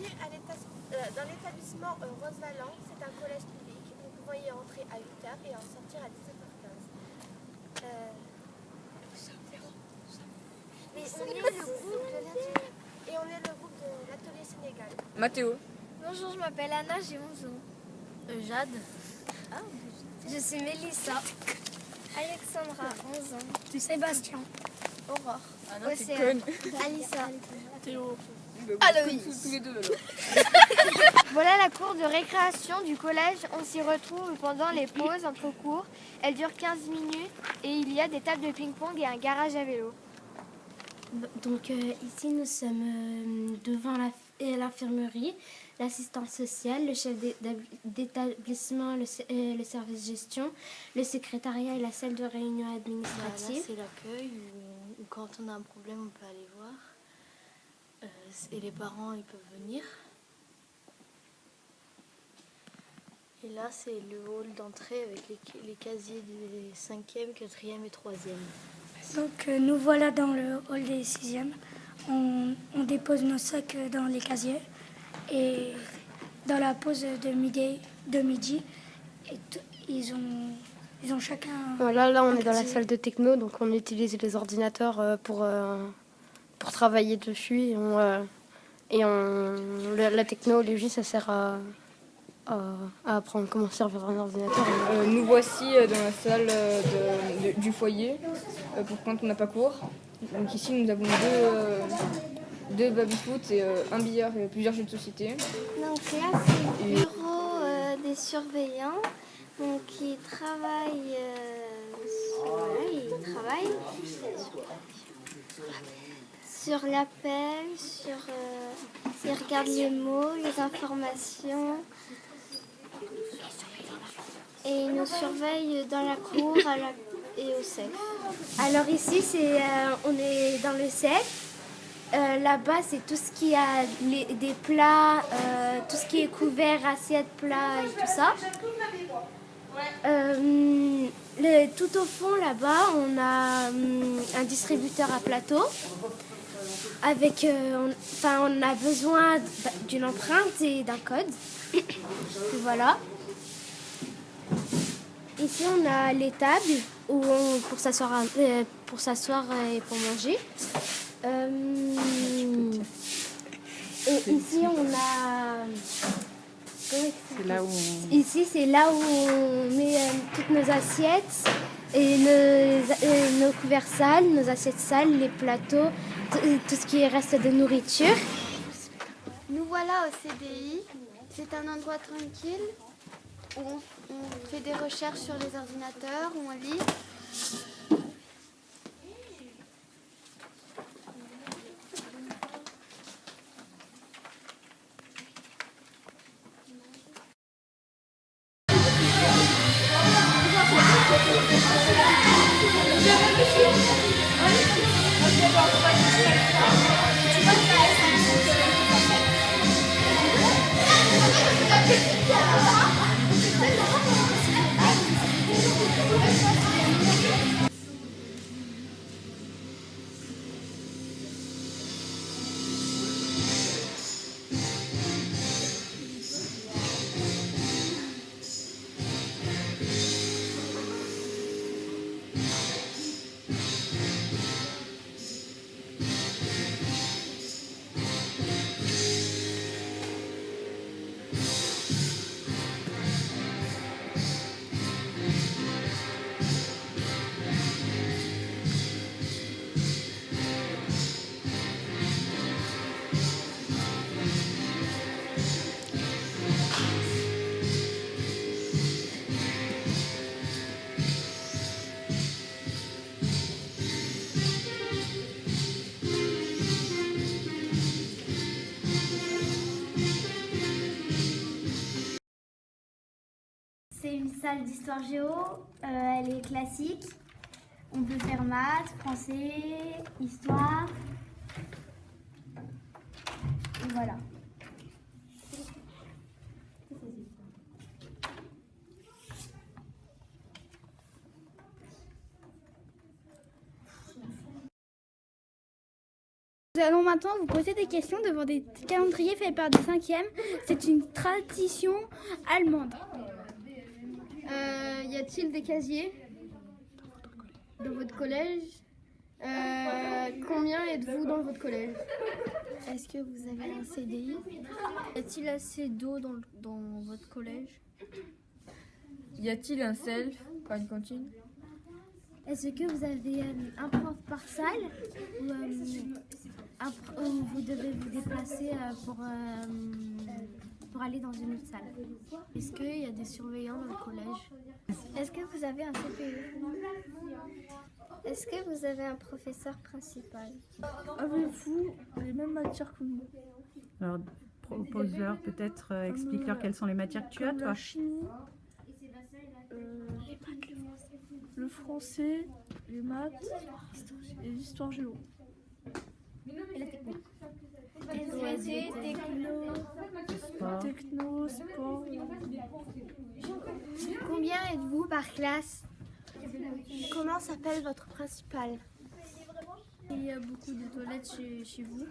Bienvenue dans l'établissement Rose-Valland. C'est un collège public. Nous pouvons y entrer à 8h et en sortir à 17h15. On est le groupe de l'atelier Sénégal. Mathéo. Bonjour, je m'appelle Anna, j'ai 11 ans. Jade. Je suis Mélissa. Alexandra, 11 ans. Sébastien. Aurore. Océane. Alissa. Théo. Aloïs. Tous les deux alors. Voilà la cour de récréation du collège. On s'y retrouve pendant les pauses entre cours. Elle dure 15 minutes et il y a des tables de ping-pong et un garage à vélo. Donc ici nous sommes devant l'infirmerie, l'assistance sociale, le chef d'établissement, le service gestion, le secrétariat et la salle de réunion administrative. Là, c'est l'accueil où quand on a un problème on peut aller voir et les parents ils peuvent venir. Et là c'est le hall d'entrée avec les casiers des 5e, 4e et 3e. Donc nous voilà dans le hall des 6e. On dépose nos sacs dans les casiers et dans la pause de midi ils ont chacun... Voilà, là on est dans la salle de techno, donc on utilise les ordinateurs pour travailler dessus. La technologie, ça sert à apprendre comment servir un ordinateur. Nous voici dans la salle du foyer pour quand on n'a pas cours. Donc ici nous avons deux baby-foot et un billard et plusieurs jeux de société. Donc là c'est le bureau des surveillants. Donc ils travaillent, sur l'appel, ils regardent les mots, les informations. Et ils nous surveillent dans la cour et au CEF. Alors ici on est dans le CEF. Là-bas c'est tout ce qui a des plats, tout ce qui est couvert, assiettes, plats et tout ça. Tout au fond là-bas on a un distributeur à plateau. Avec, on a besoin d'une empreinte et d'un code. Et voilà. Ici, on a les tables pour s'asseoir et pour manger. Et ici, on a... Ici, c'est là où on met toutes nos assiettes et nos couverts sales, nos assiettes sales, les plateaux, tout ce qui reste de nourriture. Nous voilà au CDI. C'est un endroit tranquille où on fait des recherches sur les ordinateurs, où on lit. C'est une salle d'histoire géo, elle est classique. On peut faire maths, français, histoire. Et voilà. allons maintenant vous poser des questions devant des calendriers faits par des 5e. C'est une tradition allemande. Y a-t-il des casiers dans votre collège? Combien êtes-vous dans votre collège? Est-ce que vous avez un CDI? Y a-t-il assez d'eau dans votre collège? Y a-t-il un self, pas une cantine? Est-ce que vous avez un prof par salle ou vous devez vous déplacer pour aller dans une autre salle? Est-ce qu'il y a des surveillants dans le collège? Est-ce que vous avez un CPE? Est-ce que vous avez un professeur principal? Avez-vous les mêmes matières que nous? Alors, propose-leur peut-être, explique-leur quelles sont les matières que tu as, toi. La chimie, le français, les maths et l'histoire géo. Et la techno. Techno, sport. Combien êtes-vous par classe? Comment s'appelle votre principal? Il y a beaucoup de toilettes chez vous?